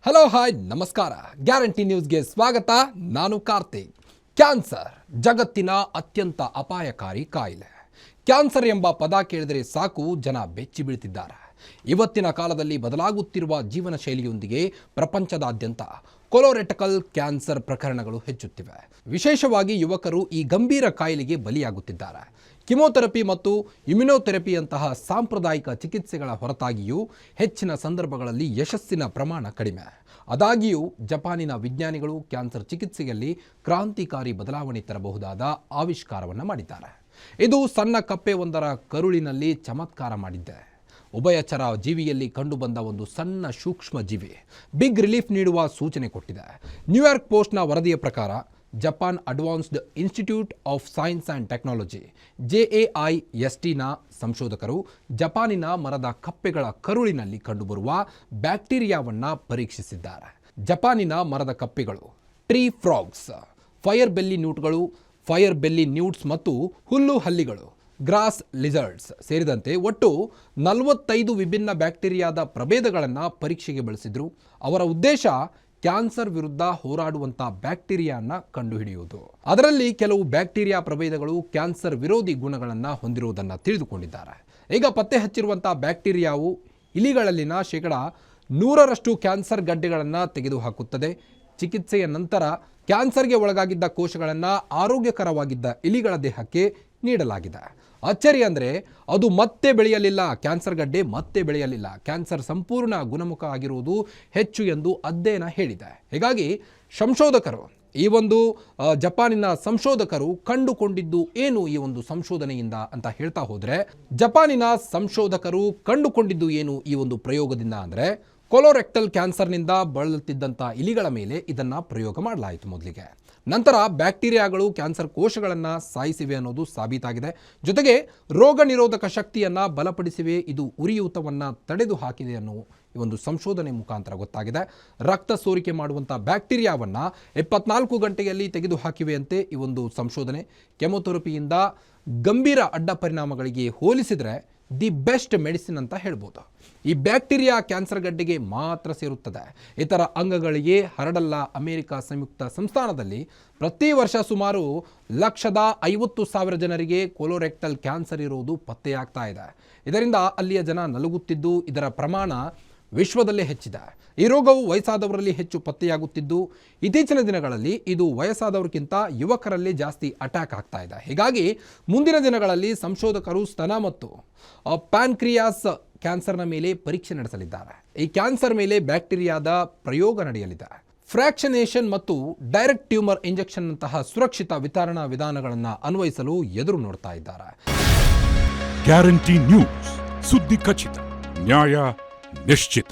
Hello hi ನಮಸ್ಕಾರ. Guarantee ನ್ಯೂಸ್ಗೆ ಸ್ವಾಗತ. ನಾನು ಕಾರ್ತಿಕ್. ಕ್ಯಾನ್ಸರ್ ಜಗತ್ತಿನ ಅತ್ಯಂತ ಅಪಾಯಕಾರಿ ಕಾಯಿಲೆ. ಕ್ಯಾನ್ಸರ್ ಎಂಬ ಪದ ಕೇಳಿದರೆ ಸಾಕು ಜನ ಬೆಚ್ಚಿ ಬೀಳ್ತಿದ್ದಾರೆ. ಇವತ್ತಿನ ಕಾಲದಲ್ಲಿ ಬದಲಾಗುತ್ತಿರುವ ಜೀವನ ಶೈಲಿಯೊಂದಿಗೆ ಪ್ರಪಂಚದಾದ್ಯಂತ ಕೊಲೊರೆಕ್ಟಲ್ ಕ್ಯಾನ್ಸರ್ ಪ್ರಕರಣಗಳು ಹೆಚ್ಚುತ್ತಿವೆ. ವಿಶೇಷವಾಗಿ ಯುವಕರು ಈ ಗಂಭೀರ ಕಾಯಿಲೆಗೆ ಬಲಿಯಾಗುತ್ತಿದ್ದಾರೆ. ಕಿಮೋಥೆರಪಿ ಮತ್ತು ಇಮ್ಯುನೋಥೆರಪಿಯಂತಹ ಸಾಂಪ್ರದಾಯಿಕ ಚಿಕಿತ್ಸೆಗಳ ಹೊರತಾಗಿಯೂ ಹೆಚ್ಚಿನ ಸಂದರ್ಭಗಳಲ್ಲಿ ಯಶಸ್ಸಿನ ಪ್ರಮಾಣ ಕಡಿಮೆ. ಆದಾಗ್ಯೂ ಜಪಾನಿನ ವಿಜ್ಞಾನಿಗಳು ಕ್ಯಾನ್ಸರ್ ಚಿಕಿತ್ಸೆಯಲ್ಲಿ ಕ್ರಾಂತಿಕಾರಿ ಬದಲಾವಣೆ ತರಬಹುದಾದ ಆವಿಷ್ಕಾರವನ್ನು ಮಾಡಿದ್ದಾರೆ. ಇದು ಸಣ್ಣ ಕಪ್ಪೆಯೊಂದರ ಕರುಳಿನಲ್ಲಿ ಚಮತ್ಕಾರ ಮಾಡಿದ್ದೆ. ಉಭಯಚರ ಜೀವಿಯಲ್ಲಿ ಕಂಡುಬಂದ ಒಂದು ಸಣ್ಣ ಸೂಕ್ಷ್ಮ ಜೀವಿ ಬಿಗ್ ರಿಲೀಫ್ ನೀಡುವ ಸೂಚನೆ ಕೊಟ್ಟಿದೆ. ನ್ಯೂಯಾರ್ಕ್ ಪೋಸ್ಟ್ನ ವರದಿಯ ಪ್ರಕಾರ Japan advanced institute of science and technology JAISTನ ಸಂಶೋಧಕರು ಜಪಾನಿನ ಮರದ ಕಪ್ಪೆಗಳ ಕರುಳಿನಲ್ಲಿ ಕಂಡುಬರುವ ಬ್ಯಾಕ್ಟೀರಿಯಾವನ್ನು ಪರೀಕ್ಷಿಸಿದ್ದಾರೆ. ಜಪಾನಿನ ಮರದ ಕಪ್ಪೆಗಳು ಟ್ರೀ ಫ್ರಾಗ್ಸ್, ಫೈರ್ ಬೆಲ್ಲಿ ನ್ಯೂಟ್ಗಳು, ಫೈರ್ ಬೆಲ್ಲಿ ನ್ಯೂಟ್ಸ್ ಮತ್ತು ಹುಲ್ಲು ಹಲ್ಲಿಗಳು, ಗ್ರಾಸ್ ಲಿಜರ್ಡ್ಸ್ ಸೇರಿದಂತೆ ಒಟ್ಟು 45 ವಿಭಿನ್ನ ಬ್ಯಾಕ್ಟೀರಿಯಾದ ಪ್ರಭೇದಗಳನ್ನು ಪರೀಕ್ಷೆಗೆ ಬಳಸಿದ್ರು. ಅವರ ಉದ್ದೇಶ ಕ್ಯಾನ್ಸರ್ ವಿರುದ್ಧ ಹೋರಾಡುವಂಥ ಬ್ಯಾಕ್ಟೀರಿಯಾನ ಕಂಡುಹಿಡಿಯುವುದು. ಅದರಲ್ಲಿ ಕೆಲವು ಬ್ಯಾಕ್ಟೀರಿಯಾ ಪ್ರಭೇದಗಳು ಕ್ಯಾನ್ಸರ್ ವಿರೋಧಿ ಗುಣಗಳನ್ನು ಹೊಂದಿರುವುದನ್ನು ತಿಳಿದುಕೊಂಡಿದ್ದಾರೆ. ಈಗ ಪತ್ತೆ ಹಚ್ಚಿರುವಂಥ ಬ್ಯಾಕ್ಟೀರಿಯಾವು ಇಲಿಗಳಲ್ಲಿನ 100% ಕ್ಯಾನ್ಸರ್ ಗಡ್ಡೆಗಳನ್ನು ತೆಗೆದುಹಾಕುತ್ತದೆ. ಚಿಕಿತ್ಸೆಯ ನಂತರ ಕ್ಯಾನ್ಸರ್ಗೆ ಒಳಗಾಗಿದ್ದ ಕೋಶಗಳನ್ನು ಆರೋಗ್ಯಕರವಾಗಿದ್ದ ಇಲಿಗಳ ದೇಹಕ್ಕೆ ನೀಡಲಾಗಿದೆ. ಅಚ್ಚರಿ ಅಂದರೆ ಅದು ಮತ್ತೆ ಬೆಳೆಯಲಿಲ್ಲ, ಕ್ಯಾನ್ಸರ್ ಗಡ್ಡೆ ಮತ್ತೆ ಬೆಳೆಯಲಿಲ್ಲ. ಕ್ಯಾನ್ಸರ್ ಸಂಪೂರ್ಣ ಗುಣಮುಖ ಆಗಿರುವುದು ಹೆಚ್ಚು ಎಂದು ಅಧ್ಯಯನ ಹೇಳಿದೆ. ಹೀಗಾಗಿ ಈ ಒಂದು ಜಪಾನಿನ ಸಂಶೋಧಕರು ಕಂಡುಕೊಂಡಿದ್ದು ಏನು ಈ ಒಂದು ಸಂಶೋಧನೆಯಿಂದ ಅಂತ ಹೇಳ್ತಾ ಹೋದರೆ, ಜಪಾನಿನ ಸಂಶೋಧಕರು ಕಂಡುಕೊಂಡಿದ್ದು ಏನು ಈ ಒಂದು ಪ್ರಯೋಗದಿಂದ ಅಂದರೆ, ಕೊಲೊರೆಕ್ಟಲ್ ಕ್ಯಾನ್ಸರ್ನಿಂದ ಬಳಲುತ್ತಿದ್ದಂಥ ಇಲಿಗಳ ಮೇಲೆ ಇದನ್ನು ಪ್ರಯೋಗ ಮಾಡಲಾಯಿತು ಮೊದಲಿಗೆ. ನಂತರ ಬ್ಯಾಕ್ಟೀರಿಯಾಗಳು ಕ್ಯಾನ್ಸರ್ ಕೋಶಗಳನ್ನು ಸಾಯಿಸಿವೆ ಅನ್ನೋದು ಸಾಬೀತಾಗಿದೆ. ಜೊತೆಗೆ ರೋಗ ನಿರೋಧಕ ಶಕ್ತಿಯನ್ನು ಬಲಪಡಿಸಿವೆ. ಇದು ಉರಿಯೂತವನ್ನು ತಡೆದು ಹಾಕಿದೆ ಅನ್ನೋ ಈ ಒಂದು ಸಂಶೋಧನೆ ಮುಖಾಂತರ ಗೊತ್ತಾಗಿದೆ. ರಕ್ತ ಸೋರಿಕೆ ಮಾಡುವಂಥ ಬ್ಯಾಕ್ಟೀರಿಯಾವನ್ನು 74 ಗಂಟೆಯಲ್ಲಿ ತೆಗೆದುಹಾಕಿವೆಯಂತೆ ಈ ಒಂದು ಸಂಶೋಧನೆ. ಕೆಮೊಥೆರಪಿಯಿಂದ ಗಂಭೀರ ಅಡ್ಡ ಪರಿಣಾಮಗಳಿಗೆ ಹೋಲಿಸಿದರೆ ದಿ ಬೆಸ್ಟ್ ಮೆಡಿಸಿನ್ ಅಂತ ಹೇಳ್ಬೋದು. ಈ ಬ್ಯಾಕ್ಟೀರಿಯಾ ಕ್ಯಾನ್ಸರ್ ಗಡ್ಡೆಗೆ ಮಾತ್ರ ಸೇರುತ್ತದೆ, ಇತರ ಅಂಗಗಳಿಗೆ ಹರಡಲ್ಲ. ಅಮೆರಿಕ ಸಂಯುಕ್ತ ಸಂಸ್ಥಾನದಲ್ಲಿ ಪ್ರತಿ ವರ್ಷ ಸುಮಾರು 150,000 ಜನರಿಗೆ ಕೊಲೊರೆಕ್ಟಲ್ ಕ್ಯಾನ್ಸರ್ ಇರುವುದು ಪತ್ತೆಯಾಗ್ತಾ ಇದೆ. ಇದರಿಂದ ಅಲ್ಲಿಯ ಜನ ನಲುಗುತ್ತಿದ್ದು ಇದರ ಪ್ರಮಾಣ ವಿಶ್ವದಲ್ಲೇ ಹೆಚ್ಚಿದೆ. ಈ ರೋಗವು ವಯಸ್ಸಾದವರಲ್ಲಿ ಹೆಚ್ಚು ಪತ್ತೆಯಾಗುತ್ತಿದ್ದು ಇತ್ತೀಚಿನ ದಿನಗಳಲ್ಲಿ ಇದು ವಯಸ್ಸಾದವರಿಗಿಂತ ಯುವಕರಲ್ಲಿ ಜಾಸ್ತಿ ಅಟ್ಯಾಕ್ ಆಗ್ತಾ ಇದೆ. ಹೀಗಾಗಿ ಮುಂದಿನ ದಿನಗಳಲ್ಲಿ ಸಂಶೋಧಕರು ಸ್ತನ ಮತ್ತು ಪ್ಯಾನ್ಕ್ರಿಯಾಸ್ ಕ್ಯಾನ್ಸರ್ನ ಮೇಲೆ ಪರೀಕ್ಷೆ ನಡೆಸಲಿದ್ದಾರೆ. ಈ ಕ್ಯಾನ್ಸರ್ ಮೇಲೆ ಬ್ಯಾಕ್ಟೀರಿಯಾದ ಪ್ರಯೋಗ ನಡೆಯಲಿದೆ. ಫ್ರಾಕ್ಷನೇಷನ್ ಮತ್ತು ಡೈರೆಕ್ಟ್ ಟ್ಯೂಮರ್ ಇಂಜೆಕ್ಷನ್ ನಂತಹ ಸುರಕ್ಷಿತ ವಿತರಣಾ ವಿಧಾನಗಳನ್ನು ಅನ್ವಯಿಸಲು ಎದುರು ನೋಡ್ತಾ ಇದ್ದಾರೆ. ಗ್ಯಾರಂಟಿ ನ್ಯೂಸ್, ಸುದ್ದಿ ಖಚಿತ, ನ್ಯಾಯ ನಿಶ್ಚಿತ.